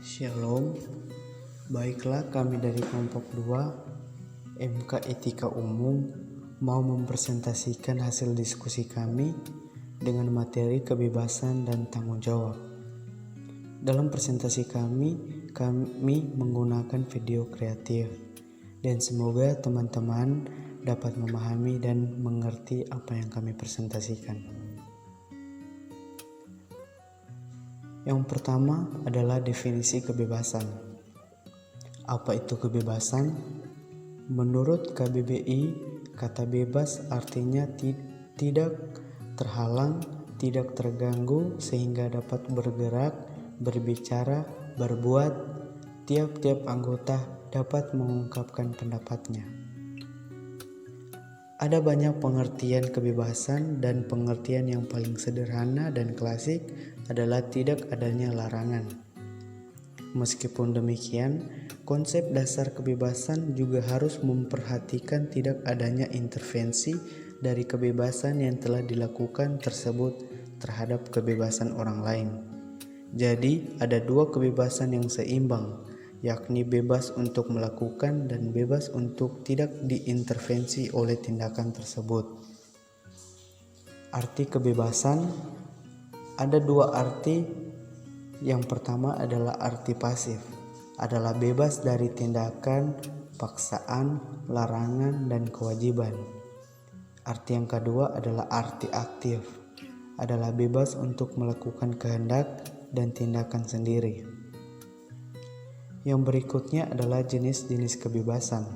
Shalom, baiklah kami dari kelompok 2 MK Etika Umum mau mempresentasikan hasil diskusi kami dengan materi kebebasan dan tanggung jawab. Dalam presentasi kami menggunakan video kreatif dan semoga teman-teman dapat memahami dan mengerti apa yang kami presentasikan. Yang pertama adalah definisi kebebasan. Apa itu kebebasan? Menurut KBBI, kata bebas artinya tidak terhalang, tidak terganggu sehingga dapat bergerak, berbicara, berbuat. Tiap-tiap anggota dapat mengungkapkan pendapatnya. Ada banyak pengertian kebebasan dan pengertian yang paling sederhana dan klasik adalah tidak adanya larangan. Meskipun demikian, konsep dasar kebebasan juga harus memperhatikan tidak adanya intervensi dari kebebasan yang telah dilakukan tersebut terhadap kebebasan orang lain. Jadi, ada dua kebebasan yang seimbang, yakni bebas untuk melakukan dan bebas untuk tidak diintervensi oleh tindakan tersebut. Arti kebebasan ada dua arti. Yang pertama adalah arti pasif, adalah bebas dari tindakan, paksaan, larangan, dan kewajiban. Arti yang kedua adalah arti aktif, adalah bebas untuk melakukan kehendak dan tindakan sendiri. Yang berikutnya adalah jenis-jenis kebebasan.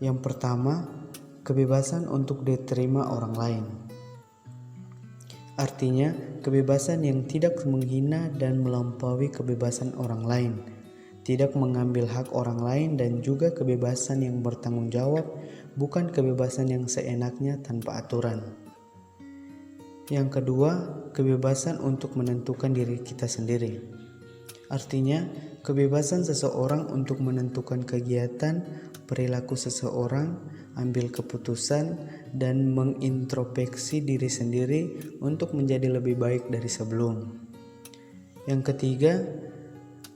Yang pertama, kebebasan untuk diterima orang lain. Artinya, kebebasan yang tidak menghina dan melampaui kebebasan orang lain, tidak mengambil hak orang lain, dan juga kebebasan yang bertanggung jawab, bukan kebebasan yang seenaknya tanpa aturan. Yang kedua, kebebasan untuk menentukan diri kita sendiri. Artinya, kebebasan seseorang untuk menentukan kegiatan, perilaku seseorang, ambil keputusan, dan mengintrospeksi diri sendiri untuk menjadi lebih baik dari sebelum. Yang ketiga,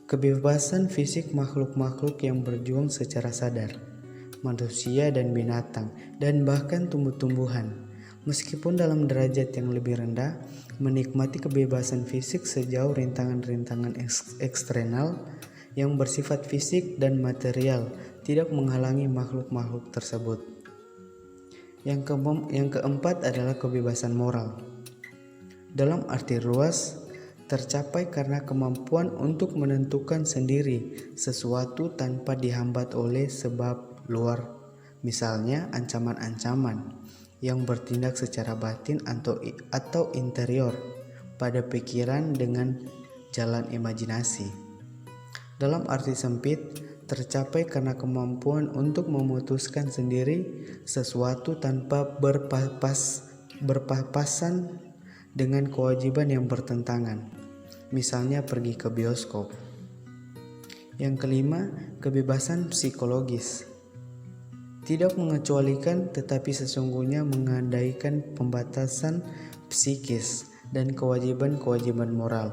kebebasan fisik makhluk-makhluk yang berjuang secara sadar, manusia dan binatang, dan bahkan tumbuh-tumbuhan. Meskipun dalam derajat yang lebih rendah, menikmati kebebasan fisik sejauh rintangan-rintangan eksternal yang bersifat fisik dan material tidak menghalangi makhluk-makhluk tersebut. Yang keempat adalah kebebasan moral. Dalam arti luas, tercapai karena kemampuan untuk menentukan sendiri sesuatu tanpa dihambat oleh sebab luar, misalnya ancaman-ancaman yang bertindak secara batin atau interior pada pikiran dengan jalan imajinasi. Dalam arti sempit, tercapai karena kemampuan untuk memutuskan sendiri sesuatu tanpa berpapasan dengan kewajiban yang bertentangan, misalnya pergi ke bioskop. Yang kelima, kebebasan psikologis. Tidak mengecualikan tetapi sesungguhnya mengandaikan pembatasan psikis dan kewajiban-kewajiban moral.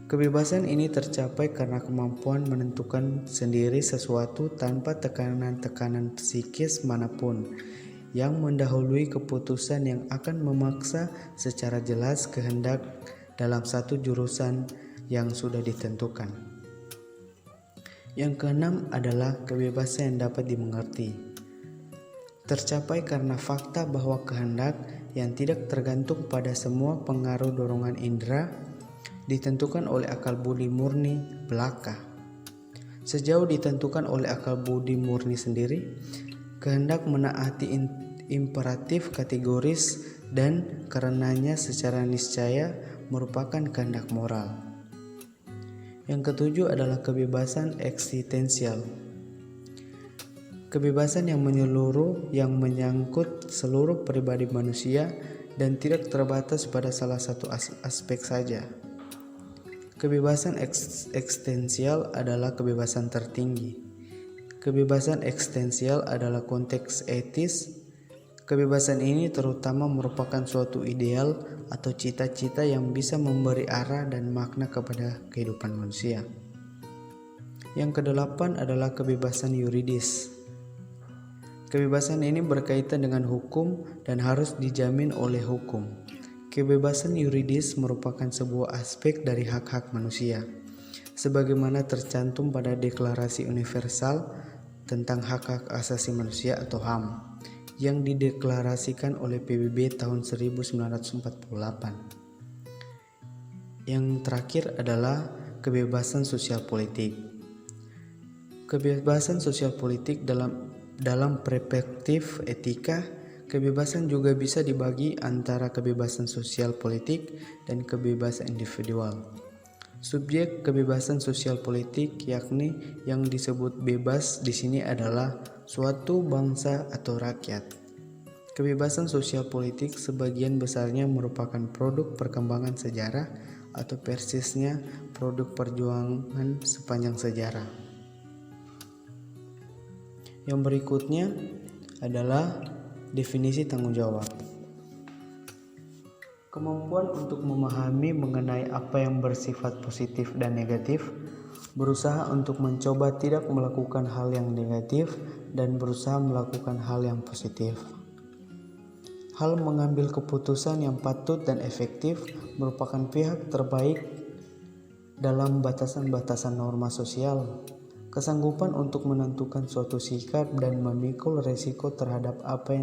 Kebebasan ini tercapai karena kemampuan menentukan sendiri sesuatu tanpa tekanan-tekanan psikis manapun yang mendahului keputusan yang akan memaksa secara jelas kehendak dalam satu jurusan yang sudah ditentukan. Yang keenam adalah kebebasan yang dapat dimengerti. Tercapai karena fakta bahwa kehendak yang tidak tergantung pada semua pengaruh dorongan indera ditentukan oleh akal budi murni belaka. Sejauh ditentukan oleh akal budi murni sendiri, kehendak menaati imperatif kategoris dan karenanya secara niscaya merupakan kehendak moral. Yang ketujuh adalah kebebasan eksistensial. Kebebasan yang menyeluruh yang menyangkut seluruh pribadi manusia dan tidak terbatas pada salah satu aspek saja. Kebebasan eksistensial adalah kebebasan tertinggi. Kebebasan eksistensial adalah konteks etis Kebebasan ini terutama merupakan suatu ideal atau cita-cita yang bisa memberi arah dan makna kepada kehidupan manusia. Yang kedelapan adalah kebebasan yuridis. Kebebasan ini berkaitan dengan hukum dan harus dijamin oleh hukum. Kebebasan yuridis merupakan sebuah aspek dari hak-hak manusia, sebagaimana tercantum pada Deklarasi Universal tentang Hak-Hak Asasi Manusia atau HAM yang dideklarasikan oleh PBB tahun 1948. Yang terakhir adalah kebebasan sosial politik. Kebebasan sosial politik dalam perspektif etika, kebebasan juga bisa dibagi antara kebebasan sosial politik dan kebebasan individual. Subjek kebebasan sosial politik yakni yang disebut bebas di sini adalah suatu bangsa atau rakyat. Kebebasan sosial politik sebagian besarnya merupakan produk perkembangan sejarah atau persisnya produk perjuangan sepanjang sejarah. Yang berikutnya adalah definisi tanggung jawab. Kemampuan untuk memahami mengenai apa yang bersifat positif dan negatif, berusaha untuk mencoba tidak melakukan hal yang negatif dan berusaha melakukan hal yang positif. Hal mengambil keputusan yang patut dan efektif merupakan pihak terbaik dalam batasan-batasan norma sosial. Kesanggupan untuk menentukan suatu sikap dan memikul resiko terhadap apa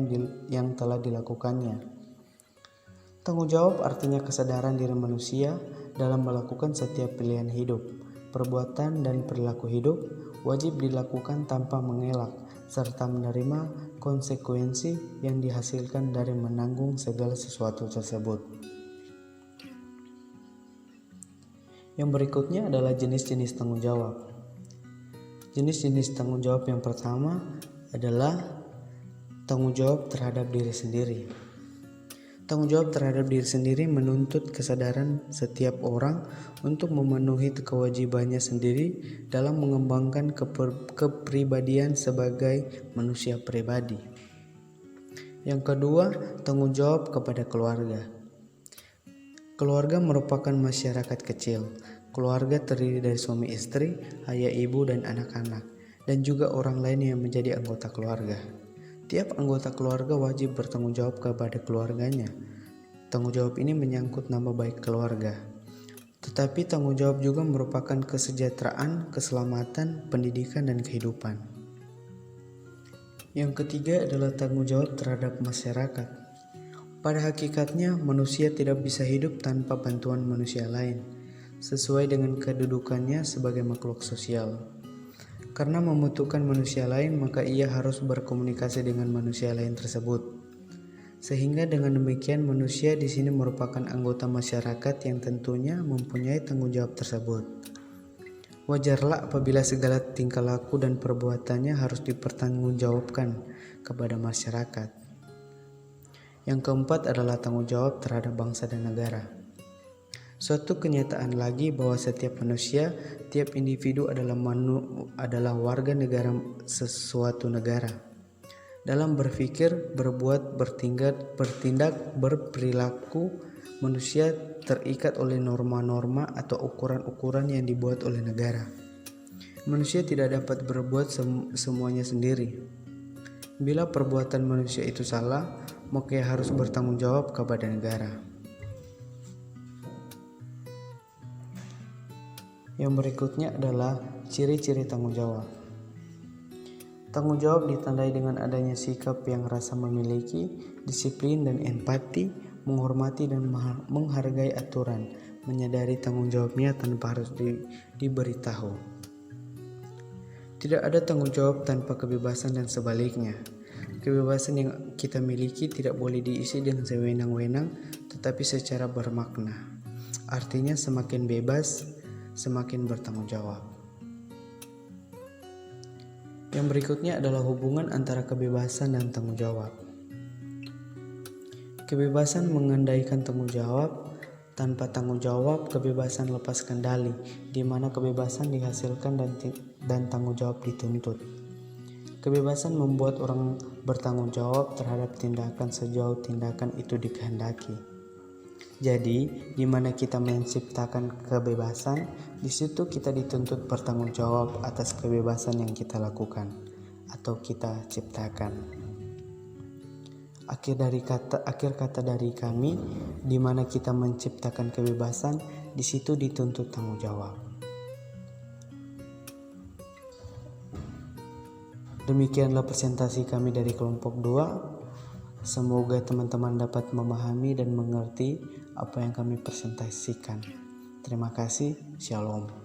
yang telah dilakukannya. Tanggung jawab artinya kesadaran diri manusia dalam melakukan setiap pilihan hidup, perbuatan dan perilaku hidup wajib dilakukan tanpa mengelak, serta menerima konsekuensi yang dihasilkan dari menanggung segala sesuatu tersebut. Yang berikutnya adalah jenis-jenis tanggung jawab. Jenis-jenis tanggung jawab yang pertama adalah tanggung jawab terhadap diri sendiri. Tanggung jawab terhadap diri sendiri menuntut kesadaran setiap orang untuk memenuhi kewajibannya sendiri dalam mengembangkan kepribadian sebagai manusia pribadi. Yang kedua, tanggung jawab kepada keluarga. Keluarga merupakan masyarakat kecil. Keluarga terdiri dari suami istri, ayah ibu dan anak-anak, dan juga orang lain yang menjadi anggota keluarga. Tiap anggota keluarga wajib bertanggung jawab kepada keluarganya. Tanggung jawab ini menyangkut nama baik keluarga. Tetapi tanggung jawab juga merupakan kesejahteraan, keselamatan, pendidikan, dan kehidupan. Yang ketiga adalah tanggung jawab terhadap masyarakat. Pada hakikatnya, manusia tidak bisa hidup tanpa bantuan manusia lain, sesuai dengan kedudukannya sebagai makhluk sosial. Karena membutuhkan manusia lain, maka ia harus berkomunikasi dengan manusia lain tersebut. Sehingga dengan demikian manusia di sini merupakan anggota masyarakat yang tentunya mempunyai tanggung jawab tersebut. Wajarlah apabila segala tingkah laku dan perbuatannya harus dipertanggungjawabkan kepada masyarakat. Yang keempat adalah tanggung jawab terhadap bangsa dan negara. Suatu kenyataan lagi bahwa setiap manusia, tiap individu adalah warga negara sesuatu negara. Dalam berpikir, berbuat, bertindak, berperilaku, manusia terikat oleh norma-norma atau ukuran-ukuran yang dibuat oleh negara. Manusia tidak dapat berbuat semuanya sendiri. Bila perbuatan manusia itu salah, maka ia harus bertanggung jawab kepada negara. Yang berikutnya adalah ciri-ciri tanggung jawab. Tanggung jawab ditandai dengan adanya sikap yang rasa memiliki, disiplin dan empati, menghormati dan menghargai aturan, menyadari tanggung jawabnya tanpa harus diberitahu. Tidak ada tanggung jawab tanpa kebebasan dan sebaliknya. Kebebasan yang kita miliki tidak boleh diisi dengan sewenang-wenang, tetapi secara bermakna. Artinya semakin bebas, semakin bertanggung jawab. Yang berikutnya adalah hubungan antara kebebasan dan tanggung jawab. Kebebasan mengandaikan tanggung jawab. Tanpa tanggung jawab, kebebasan lepas kendali, di mana kebebasan dihasilkan dan tanggung jawab dituntut. Kebebasan membuat orang bertanggung jawab terhadap tindakan sejauh tindakan itu dikehendaki. Jadi, di mana kita menciptakan kebebasan, di situ kita dituntut bertanggung jawab atas kebebasan yang kita lakukan atau kita ciptakan. Akhir kata dari kami, di mana kita menciptakan kebebasan, di situ dituntut tanggung jawab. Demikianlah presentasi kami dari kelompok 2. Semoga teman-teman dapat memahami dan mengerti apa yang kami presentasikan. Terima kasih. Shalom.